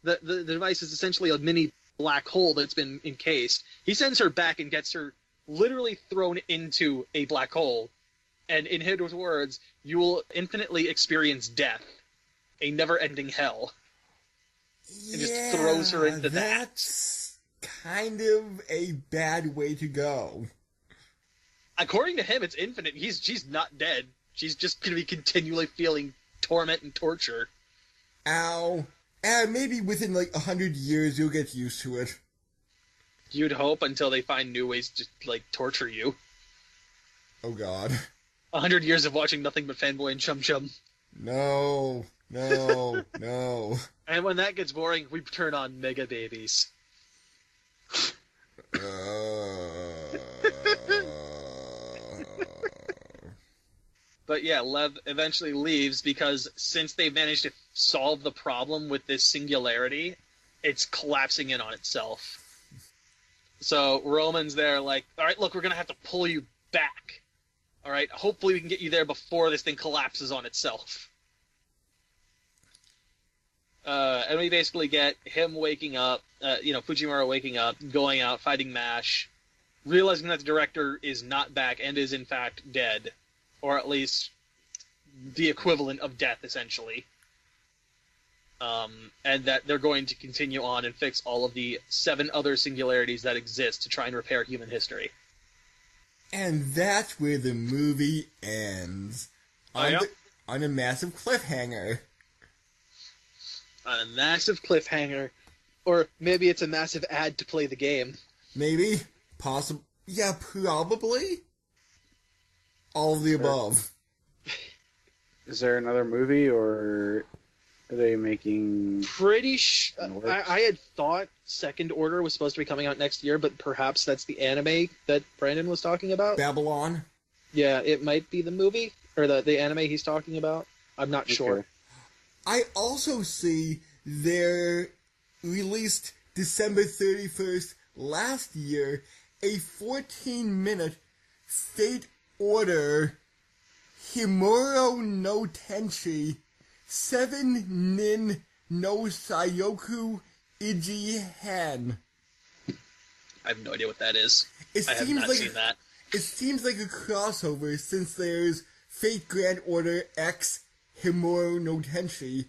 the device is essentially a mini black hole that's been encased. He sends her back and gets her literally thrown into a black hole, and in his words, you will infinitely experience death, a never-ending hell. And just throws her into that. That's kind of a bad way to go. According to him, it's infinite. She's not dead. She's just going to be continually feeling torment and torture. Ow. And maybe within like 100 years you'll get used to it. You'd hope, until they find new ways to, like, torture you. Oh god. 100 years of watching nothing but Fanboy and Chum Chum. No. No. No. And when that gets boring, we turn on Mega Babies. But yeah, Lev eventually leaves because since they managed to solve the problem with this singularity, it's collapsing in on itself. So Roman's there like, alright, look, we're going to have to pull you back. Alright, hopefully we can get you there before this thing collapses on itself. And we basically get him waking up, Fujimura waking up, going out, fighting MASH, realizing that the director is not back and is in fact dead. Or at least the equivalent of death, essentially. And that they're going to continue on and fix all of the 7 other singularities that exist to try and repair human history. And that's where the movie ends. Oh, yeah? On a massive cliffhanger. A massive cliffhanger. Or maybe it's a massive ad to play the game. Maybe. Possible. Yeah, probably. All of the above. Is there another movie, or are they making... I had thought Second Order was supposed to be coming out next year, but perhaps that's the anime that Brandon was talking about. Babylon. Yeah, it might be the movie, or the anime he's talking about. I'm not sure. I also see their released December 31st last year a 14-minute Fate Order Himuro no Tenchi 7 Nin no Sayoku Iji Hen. I have no idea what that is. It I have seems not like seen that. It seems like a crossover since there's Fate Grand Order X Himuro no Tenchi,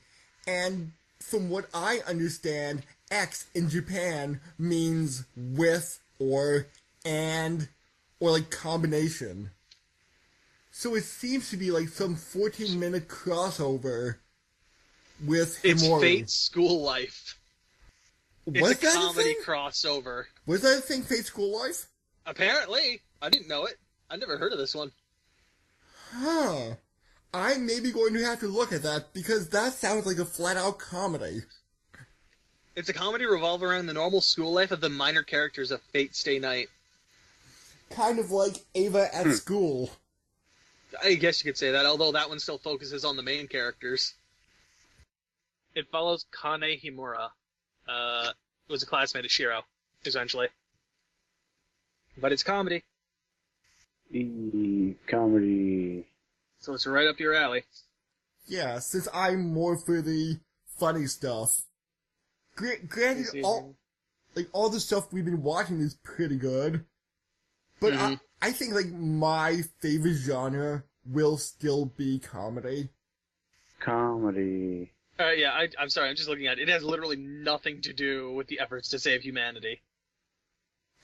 and from what I understand, X in Japan means with or and or like combination. So it seems to be like some 14-minute crossover with It's Himuro. Fate School Life. It's Was a that comedy a thing? crossover. Was that a thing, Fate School Life? Apparently. I didn't know it. I never heard of this one. Huh. I may be going to have to look at that because that sounds like a flat-out comedy. It's a comedy revolving around the normal school life of the minor characters of Fate Stay Night. Kind of like Ava at school. I guess you could say that, although that one still focuses on the main characters. It follows Kane Himura, who was a classmate of Shiro, essentially. But it's comedy, Comedy. so it's right up your alley. Yeah, since I'm more for the funny stuff. Granted, all the stuff we've been watching is pretty good. But I think, like, my favorite genre will still be comedy. Comedy. Yeah, I'm sorry, I'm just looking at it. It has literally nothing to do with the efforts to save humanity.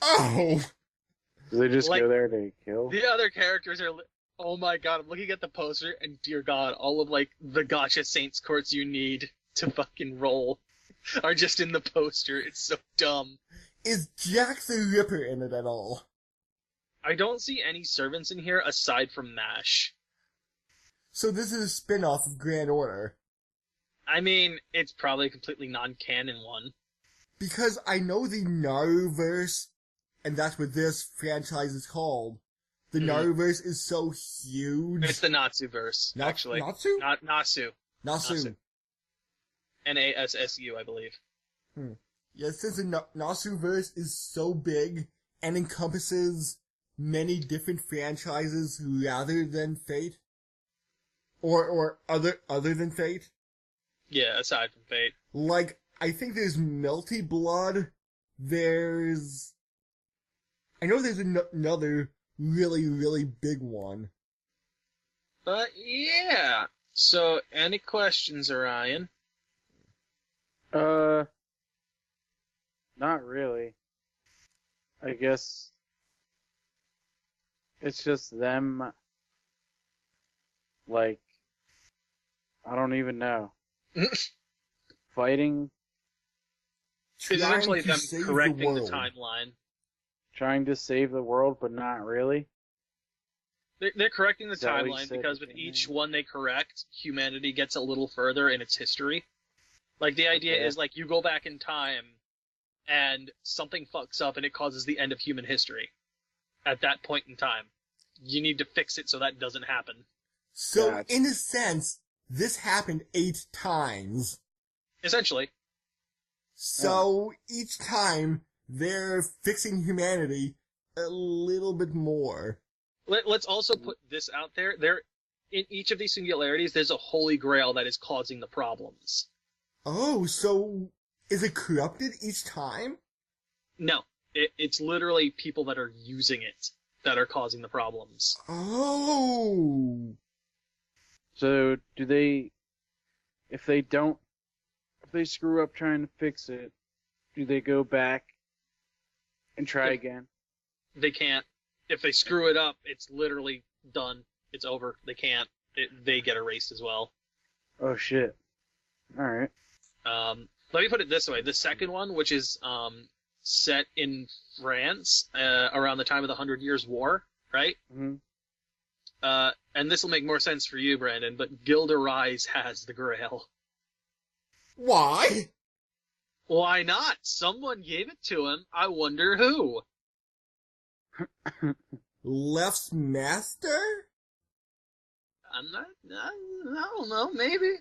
Oh! Do they just Like, go there to kill? The other characters are... Oh my god, I'm looking at the poster, and dear god, all of, like, the gotcha Saints courts you need to fucking roll are just in the poster. It's so dumb. Is Jack the Ripper in it at all? I don't see any servants in here aside from MASH. So this is a spin-off of Grand Order. I mean, it's probably a completely non-canon one. Because I know the Naruverse, and that's what this franchise is called. The Naruverse is so huge. It's the Natsuverse, actually. Natsu? Nasu. Nasu. Nassu, I believe. Yeah, since the Nasuverse is so big and encompasses many different franchises rather than Fate, or other than Fate. Yeah, aside from Fate. Like, I think there's Melty Blood. I know there's another really, really big one. But yeah. So, any questions, Orion? Not really. I guess it's just them, like, I don't even know. Fighting, It's actually to them save correcting the world. timeline. trying to save the world, but not really. They're correcting the Is that what you timeline said because at with the each beginning? one they correct, humanity gets a little further in its history. Like, the idea Okay. is, like, you go back in time, and something fucks up and it causes the end of human history. At that point in time. You need to fix it so that doesn't happen. So, Gotcha. in a sense, this happened 8 times. Essentially. So, each time, they're fixing humanity a little bit more. Let's also put this out there. In each of these singularities, there's a holy grail that is causing the problems. Oh, so is it corrupted each time? No. It's literally people that are using it that are causing the problems. Oh. So do they, if they screw up trying to fix it, do they go back and try Yeah. again? They can't. if they screw it up, it's literally done. It's over. They can't. They get erased as well. Oh shit! All right. Let me put it this way: the second one, which is set in France around the time of the 100 Years' War, right? Mm-hmm. And this will make more sense for you, Brandon. But Gilda Rise has the Grail. Why? Why not? Someone gave it to him. I wonder who. Left's master? I'm not. I don't know. Maybe.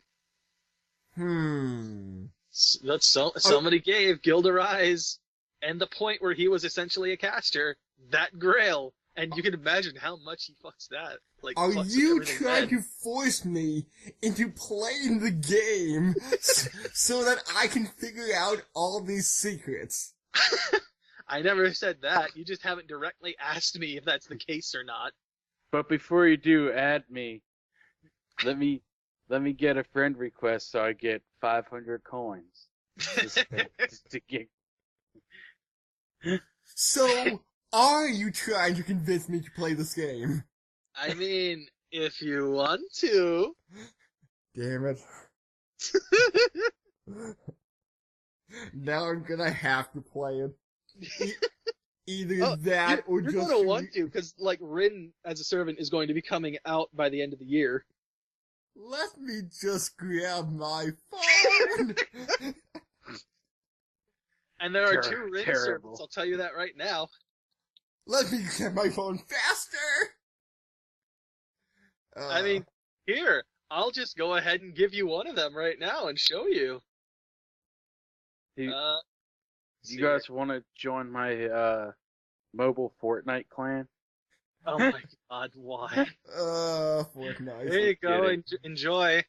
Somebody gave Gilda Rise, and the point where he was essentially a caster, that Grail. And you can imagine how much he fucks that. Like, Are fucks you everything trying dead. to force me into playing the game so that I can figure out all these secrets? I never said that. You just haven't directly asked me if that's the case or not. But before you do, add me. Let me get a friend request so I get 500 coins. Just to get. So, are you trying to convince me to play this game? I mean, if you want to. Damn it. Now I'm gonna have to play it. Either that or you're just... gonna want to, because, like, Rin as a servant is going to be coming out by the end of the year. Let me just grab my phone! And there are two Rin Terrible. servants, I'll tell you that right now. Let me get my phone faster! I mean, here, I'll just go ahead and give you one of them right now and show you. Do Uh, you guys want to join my mobile Fortnite clan? Oh my god, why? Fortnite. There you go, Get enjoy.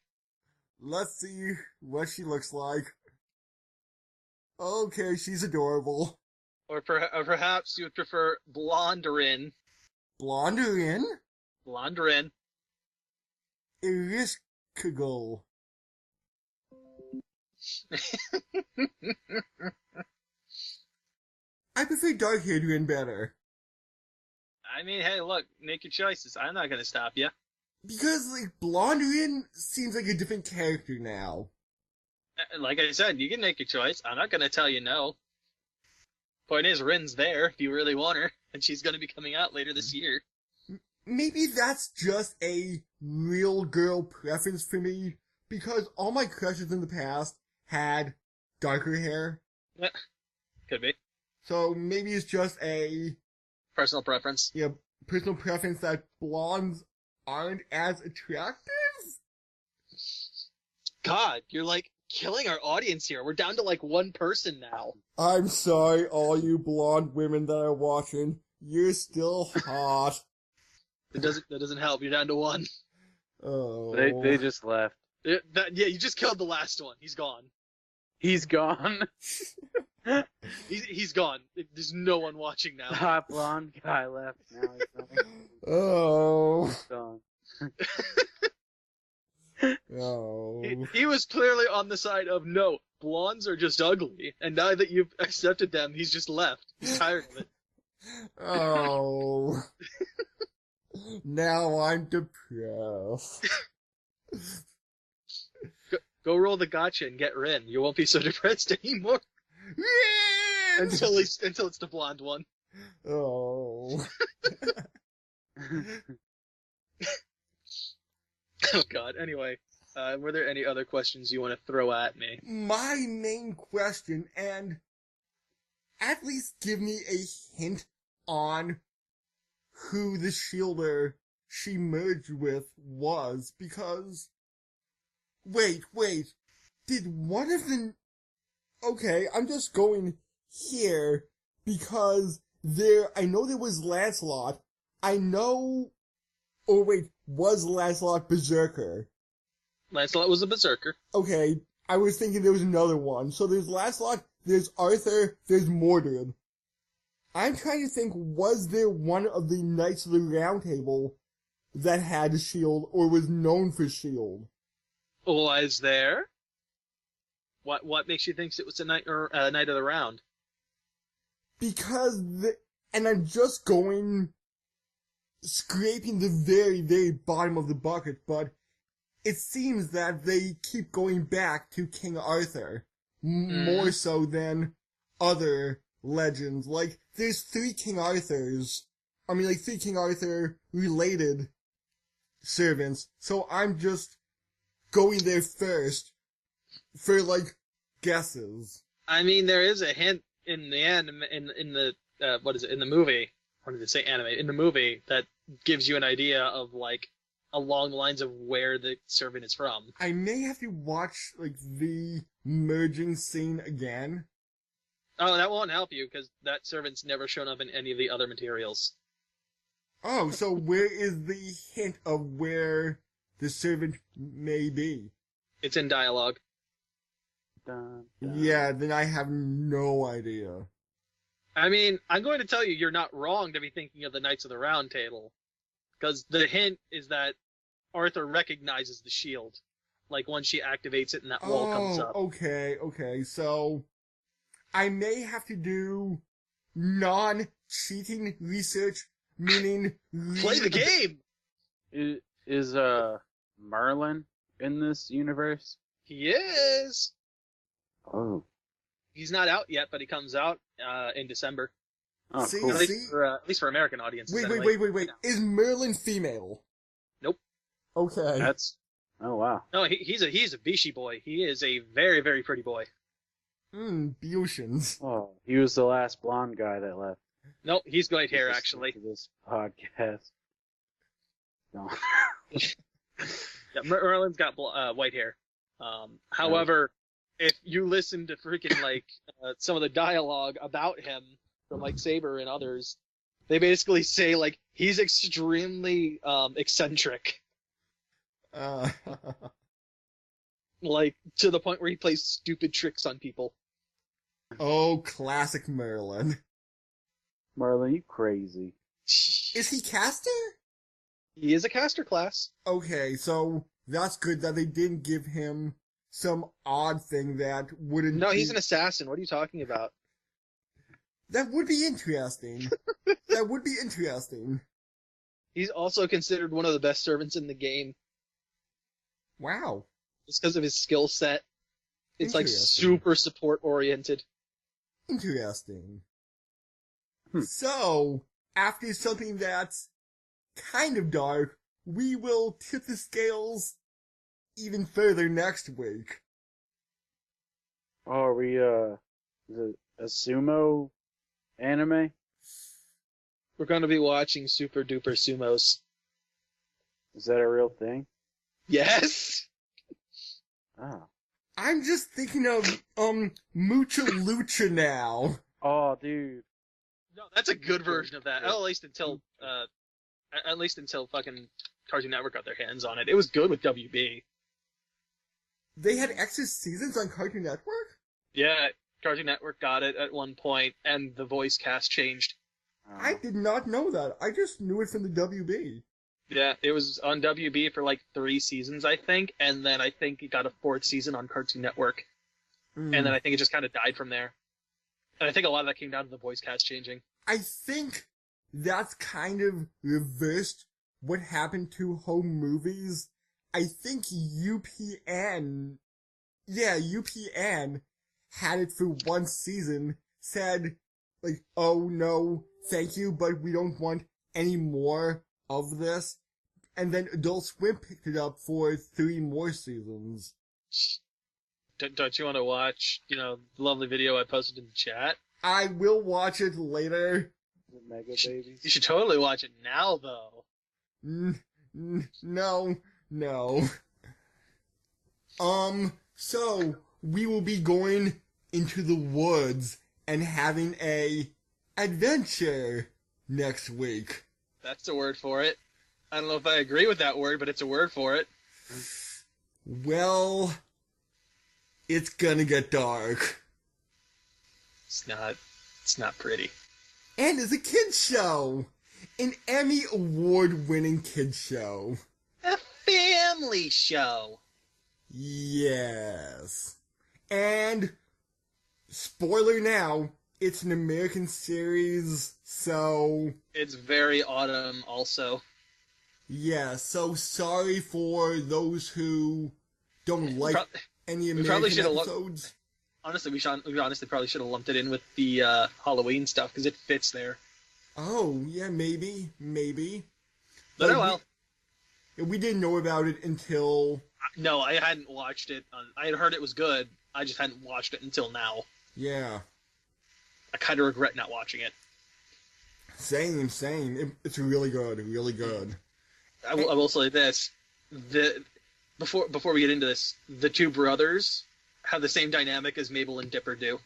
Let's see what she looks like. Okay, she's adorable. Or perhaps you would prefer Blonde Rin. Blonde in? Blonde Rin. Erishkigal. I prefer dark-haired Rin better. I mean, hey, look, make your choices. I'm not gonna stop you. Because, like, Blonde Rin seems like a different character now. Like I said, you can make your choice. I'm not gonna tell you no. Point is, Rin's there if you really want her, and she's gonna be coming out later this year. Maybe that's just a real girl preference for me, because all my crushes in the past had darker hair. Could be. So maybe it's just a Personal preference. personal preference that blondes aren't as attractive? God, you're like killing our audience here. We're down to like one person now. I'm sorry, all you blonde women that are watching. You're still hot. That doesn't help. You're down to one. Oh. They just left. Yeah, you just killed the last one. He's gone. He's gone. He's gone. There's no one watching now. The hot blonde guy left. Now Oh. he's gone. Oh. He was clearly on the side of no, blondes are just ugly, and now that you've accepted them, he's just left. He's tired of it. Oh. Now I'm depressed. Go roll the gotcha and get Rin. You won't be so depressed anymore until it's the blonde one. Oh. Oh God. Anyway, were there any other questions you want to throw at me? My main question, and at least give me a hint on who the Shielder she merged with was, because... Wait. Did one of the... Okay, I'm just going here, because I know there was Lancelot. I know... Oh wait, was Lancelot Berserker? Lancelot was a berserker. Okay, I was thinking there was another one. So there's Lancelot, there's Arthur, there's Mordred. I'm trying to think, was there one of the Knights of the Round Table that had a shield or was known for shield? Was there? What makes you think it was a Knight of the Round? Because and I'm just going scraping the very, very bottom of the bucket, but it seems that they keep going back to King Arthur, more so than other legends. Like, there's three King Arthurs, three King Arthur related servants, so I'm just going there first for, like, guesses. I mean, there is a hint in the anime, in the in the movie, or did it say anime? In the movie, that gives you an idea of, like, along the lines of where the servant is from. I may have to watch, like, the merging scene again. Oh, that won't help you, because that servant's never shown up in any of the other materials. Oh, so where is the hint of where the servant may be? It's in dialogue. Dun, dun. Yeah, then I have no idea. I mean, I'm going to tell you, you're not wrong to be thinking of the Knights of the Round Table. Because the hint is that Arthur recognizes the shield. Like, when she activates it and that wall comes up. Okay, so I may have to do non-cheating research, meaning... Play the game! Is Merlin in this universe? He is! Oh. He's not out yet, but he comes out in December. Oh, See, cool. At least for American audiences. anyway. Wait. Is Merlin female? Nope. Okay. That's... Oh, wow. No, he's a Bishi boy. He is a very, very pretty boy. Beautians. Oh, he was the last blonde guy that left. Nope, he's white hair, actually. To this podcast. No. Yeah, Merlin's got white hair. However, if you listen to freaking, like, some of the dialogue about him from, like, Saber and others, they basically say, like, he's extremely eccentric. Like, to the point where he plays stupid tricks on people. Oh, classic Merlin. Merlin, you crazy. Is he caster? He is a caster class. Okay, so that's good that they didn't give him some odd thing that wouldn't... No, he's an assassin. What are you talking about? That would be interesting. That would be interesting. He's also considered one of the best servants in the game. Wow. Just because of his skill set. It's like Interesting. super support oriented. Interesting. So, after something that's kind of dark, we will tip the scales even further next week. Oh, are we, is it a sumo anime? We're going to be watching Super Duper Sumos. Is that a real thing? Yes! Oh. I'm just thinking of, Mucha Lucha now. Oh, dude. No, that's a good version of that. At least until fucking Cartoon Network got their hands on it. It was good with WB. They had extra seasons on Cartoon Network? Yeah, Cartoon Network got it at one point, and the voice cast changed. I did not know that. I just knew it from the WB. Yeah, it was on WB for like 3 seasons, I think, and then I think it got a 4th season on Cartoon Network, and then I think it just kind of died from there. And I think a lot of that came down to the voice cast changing. I think that's kind of reversed what happened to home movies. I think UPN had it for 1 season, said, like, oh no, thank you, but we don't want any more of this. And then Adult Swim picked it up for 3 more seasons. Don't you want to watch, the lovely video I posted in the chat? I will watch it later. The Mega Babies. You should totally watch it now, though. No. So, we will be going into the woods and having a adventure next week. That's the word for it. I don't know if I agree with that word, but it's a word for it. Well, it's gonna get dark. It's not pretty. And it's a kids show! An Emmy award-winning kids show. A family show. Yes. And, spoiler now, it's an American series, so It's very autumn, also. yeah. So sorry for those who don't like Pro- any we probably American should've episodes. Honestly, we honestly probably should have lumped it in with the Halloween stuff because it fits there. Oh, yeah, maybe. But Like, oh well. We didn't know about it until... No, I hadn't watched it. I had heard it was good. I just hadn't watched it until now. Yeah. I kind of regret not watching it. Same. It's really good. I will say this: before we get into this, the two brothers have the same dynamic as Mabel and Dipper do.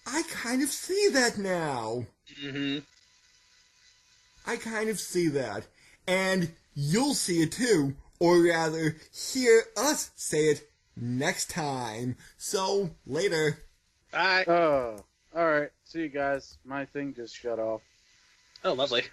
I kind of see that now. Mm-hmm. I kind of see that. And you'll see it too, or rather, hear us say it next time. So, later. Bye. Oh, all right. See you guys. My thing just shut off. Oh, lovely.